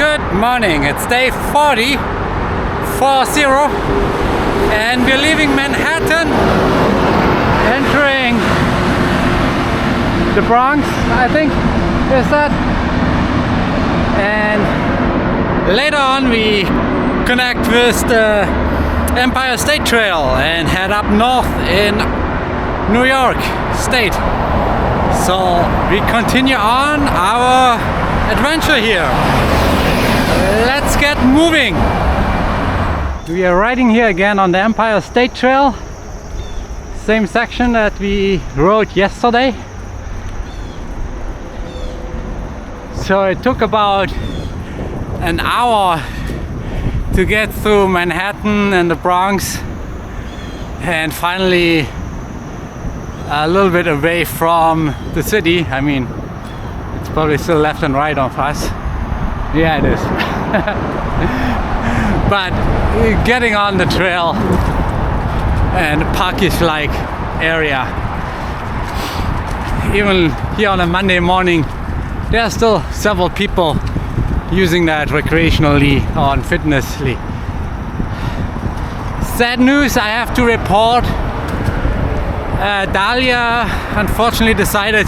Good morning, it's day 40, and we're leaving Manhattan, entering the Bronx, I think, is that? And later on we connect with the Empire State Trail and head up north in New York State. So we continue on our adventure here. Let's get moving. We are riding here again on the Empire State Trail, same section that we rode yesterday. So it took about an hour to get through Manhattan and the Bronx, and finally a little bit away from the city. I mean, it's probably still left and right of us. Yeah, it is. But getting on the trail and parkish-like area. Even here on a Monday morning, there are still several people using that recreationally or fitnessly. Sad news, I have to report. Dahlia unfortunately decided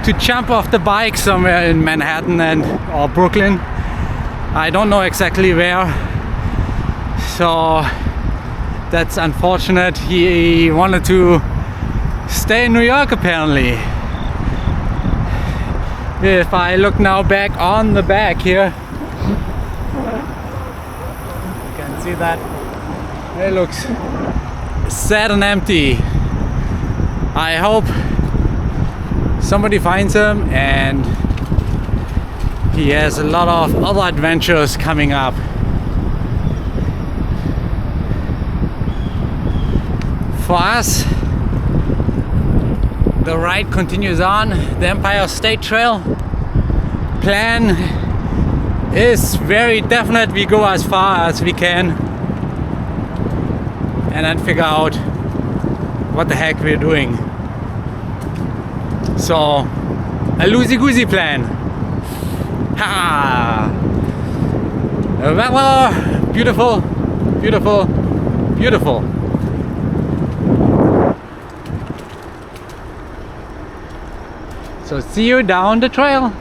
to jump off the bike somewhere in Manhattan or Brooklyn. I don't know exactly where. So that's unfortunate. He wanted to stay in New York apparently. If I look now back on the back here, you can see that it looks sad and empty. I hope somebody finds him and he has a lot of other adventures coming up. For us, the ride continues on the Empire State Trail. Plan is very definite. We go as far as we can and then figure out what the heck we're doing. So, a loosey-goosey plan. Ha! Weather, beautiful, beautiful, beautiful. So see you down the trail.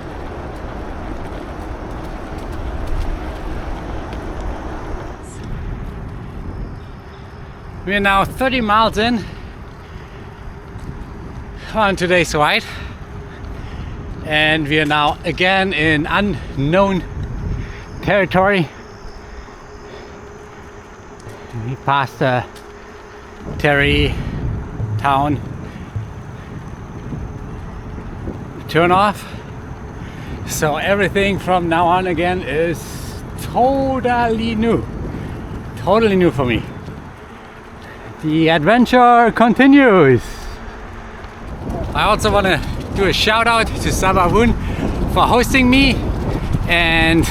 We are now 30 miles in on today's ride, and we are now again in unknown territory. We passed the Terry town turn off, so everything from now on again is totally new for me. The adventure continues. I also want to do a shout out to Sabahun for hosting me and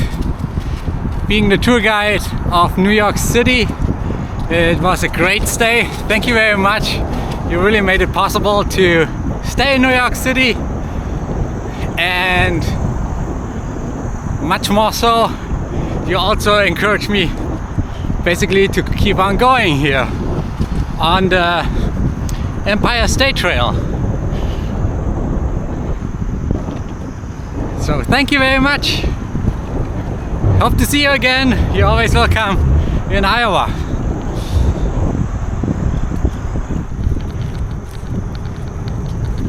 being the tour guide of New York City. It was a great stay. Thank you very much. You really made it possible to stay in New York City, and much more so, you also encouraged me basically to keep on going here on the Empire State Trail. So thank you very much. Hope to see you again. You're always welcome in Iowa.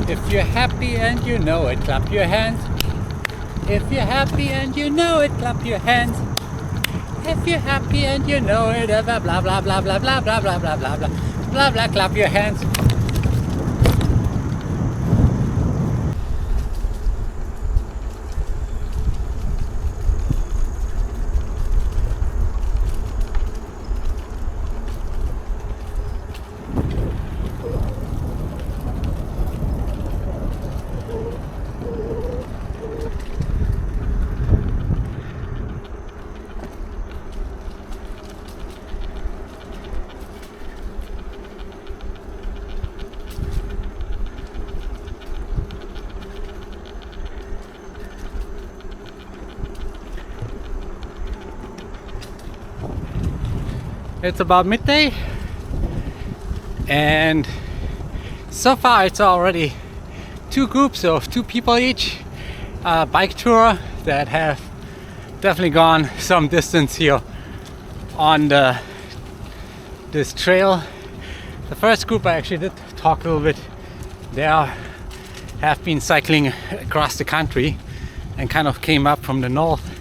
If you're happy and you know it, clap your hands. If you're happy and you know it, clap your hands. If you're happy and you know it, blah blah blah blah blah blah blah blah blah blah blah blah blah, clap your hands. It's about midday, and so far it's already 2 groups of 2 people each, bike tour that have definitely gone some distance here on this trail. The first group I actually did talk a little bit. They have been cycling across the country and kind of came up from the north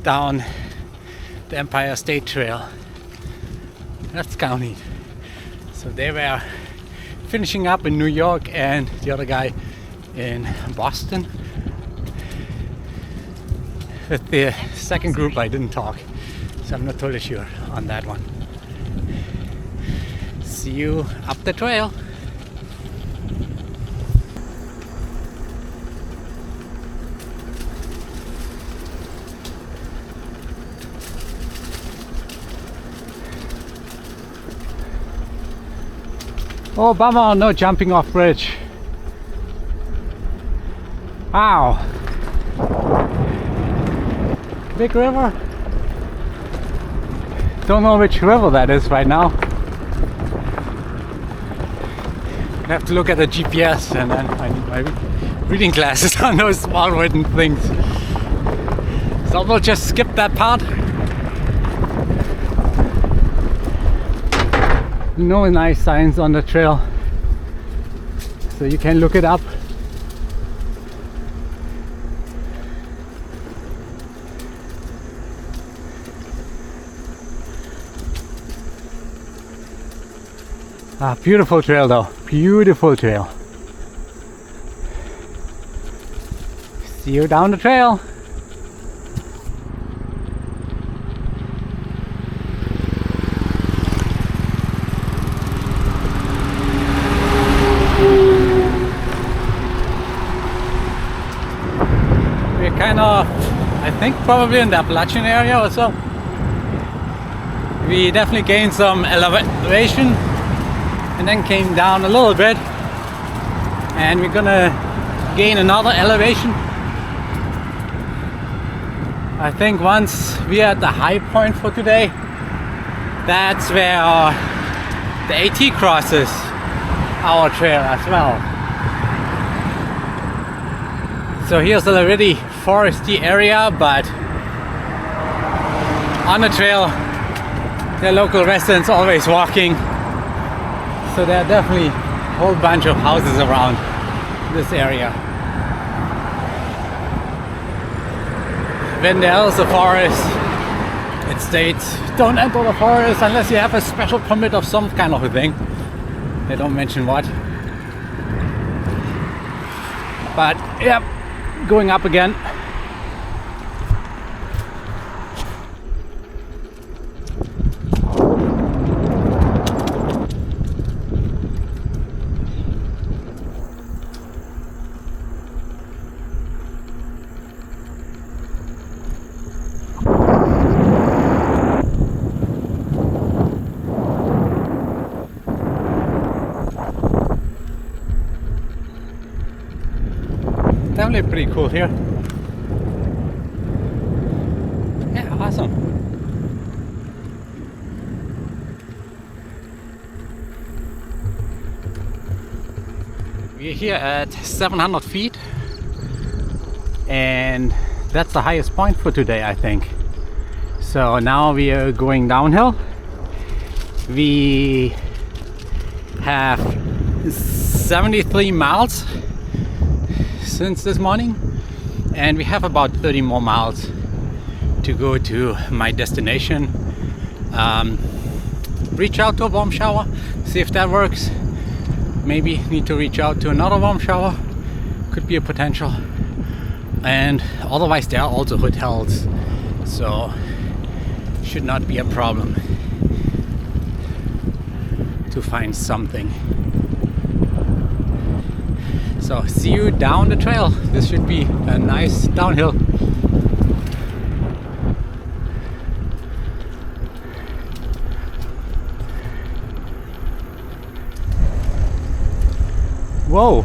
down the Empire State Trail. That's kind of neat. So they were finishing up in New York and the other guy in Boston. With the second group I didn't talk, so I'm not totally sure on that one. See you up the trail. Oh, bummer, no jumping off bridge. Wow. Big river. Don't know which river that is right now. I have to look at the GPS, and then I need my reading glasses on those small written things. So we'll just skip that part. No nice signs on the trail, so you can look it up. Beautiful trail though, beautiful trail. See you down the trail. We're kind of, I think, probably in the Appalachian area or so. We definitely gained some elevation and then came down a little bit, and we're gonna gain another elevation. I think once we are at the high point for today, that's where the AT crosses our trail as well. So here's a really foresty area, but on the trail the local residents always walking. So there are definitely a whole bunch of houses around this area. When there is a forest, it states don't enter the forest unless you have a special permit of some kind of a thing. They don't mention what. But yeah, going up again. Definitely pretty cool here. Yeah, awesome. We're here at 700 feet, and that's the highest point for today, I think. So now we are going downhill. We have 73 miles since this morning, and we have about 30 more miles to go to my destination. Reach out to a warm shower, see if that works. Maybe need to reach out to another warm shower, could be a potential. And otherwise there are also hotels, so should not be a problem to find something. So see you down the trail. This should be a nice downhill. Whoa!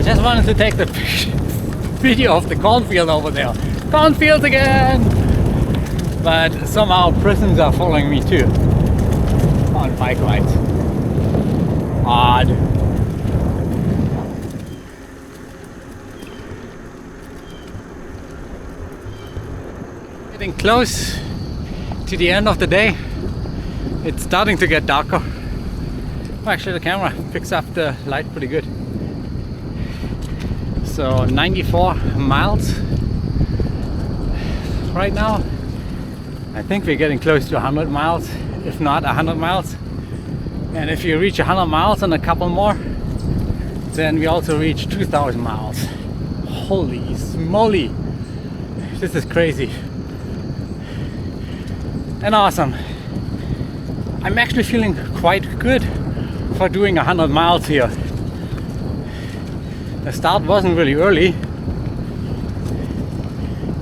just wanted to take the video of the cornfield over there. Cornfields again! But somehow prisons are following me too on bike rides. Odd. Getting close to the end of the day. It's starting to get darker. Well, actually the camera picks up the light pretty good. So 94 miles right now. I think we're getting close to 100 miles, if not 100 miles. And if you reach 100 miles and a couple more, then we also reach 2,000 miles. Holy smoly! This is crazy. And awesome. I'm actually feeling quite good for doing 100 miles here. The start wasn't really early.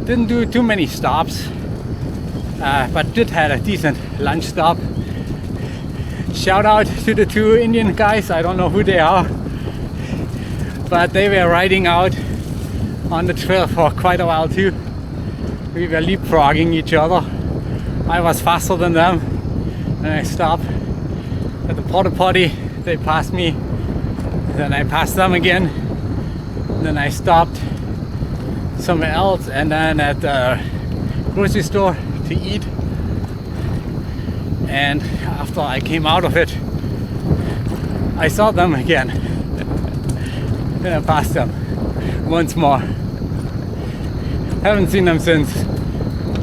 Didn't do too many stops. But did have a decent lunch stop. Shout out to the two Indian guys, I don't know who they are, but they were riding out on the trail for quite a while too. We were leapfrogging each other. I was faster than them and I stopped at the porta potty. They passed me, then I passed them again, then I stopped somewhere else, and then at the grocery store to eat. And after I came out of it, I saw them again. Then I passed them once more. Haven't seen them since.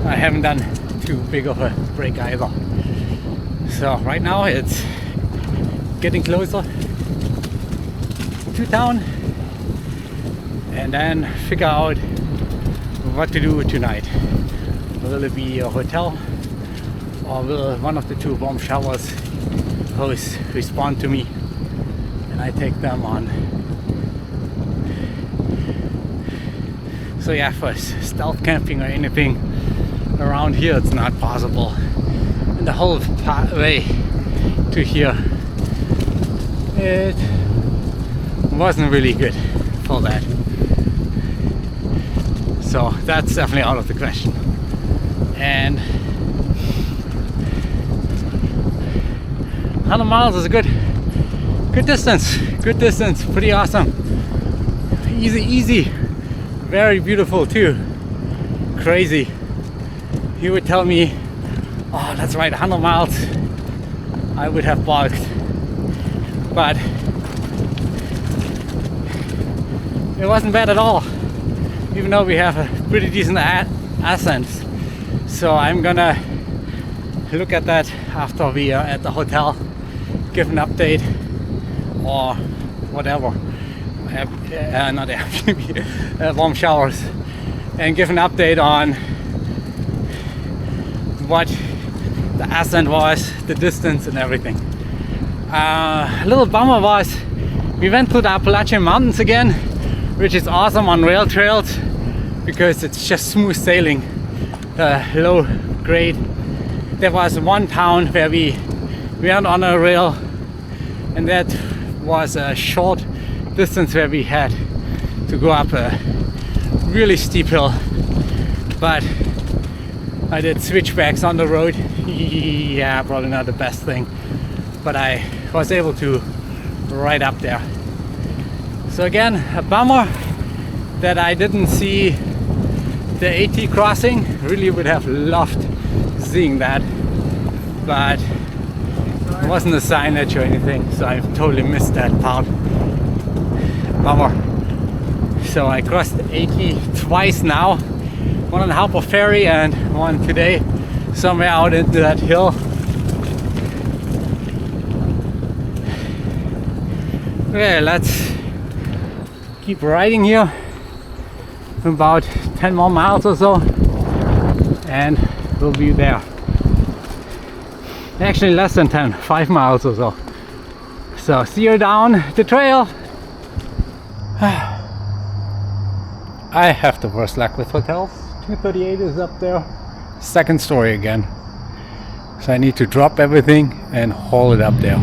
I haven't done too big of a break either. So right now it's getting closer to town, and then figure out what to do tonight. Will it be a hotel, or will one of the two warm showers hosts respond to me and I take them on? So yeah, for stealth camping or anything around here, it's not possible. And the whole way to here, it wasn't really good for that. So that's definitely out of the question. And 100 miles is a good distance. Good distance, pretty awesome. Easy, very beautiful too. Crazy. He would tell me, oh, let's ride 100 miles. I would have balked. But it wasn't bad at all, even though we have a pretty decent ascent. So I'm gonna look at that after we are at the hotel, give an update or whatever, not Airbnb, warm showers, and give an update on what the ascent was, the distance and everything. A little bummer was we went to the Appalachian Mountains again, which is awesome on rail trails because it's just smooth sailing, low grade. There was one town where we went on a rail, and that was a short distance where we had to go up a really steep hill, but I did switchbacks on the road. Yeah, probably not the best thing, but I was able to ride up there. So again, a bummer that I didn't see the AT crossing. Really would have loved seeing that, but it wasn't a signage or anything, so I totally missed that part. Bummer. So I crossed AT twice now, one on the Harper Ferry and one today, somewhere out into that hill. Okay, let's keep riding here about 10 more miles or so and we'll be there. Actually less than 10, 5 miles or so. So see you down the trail. I have the worst luck with hotels. 238 is up there, second story again. So I need to drop everything and haul it up there.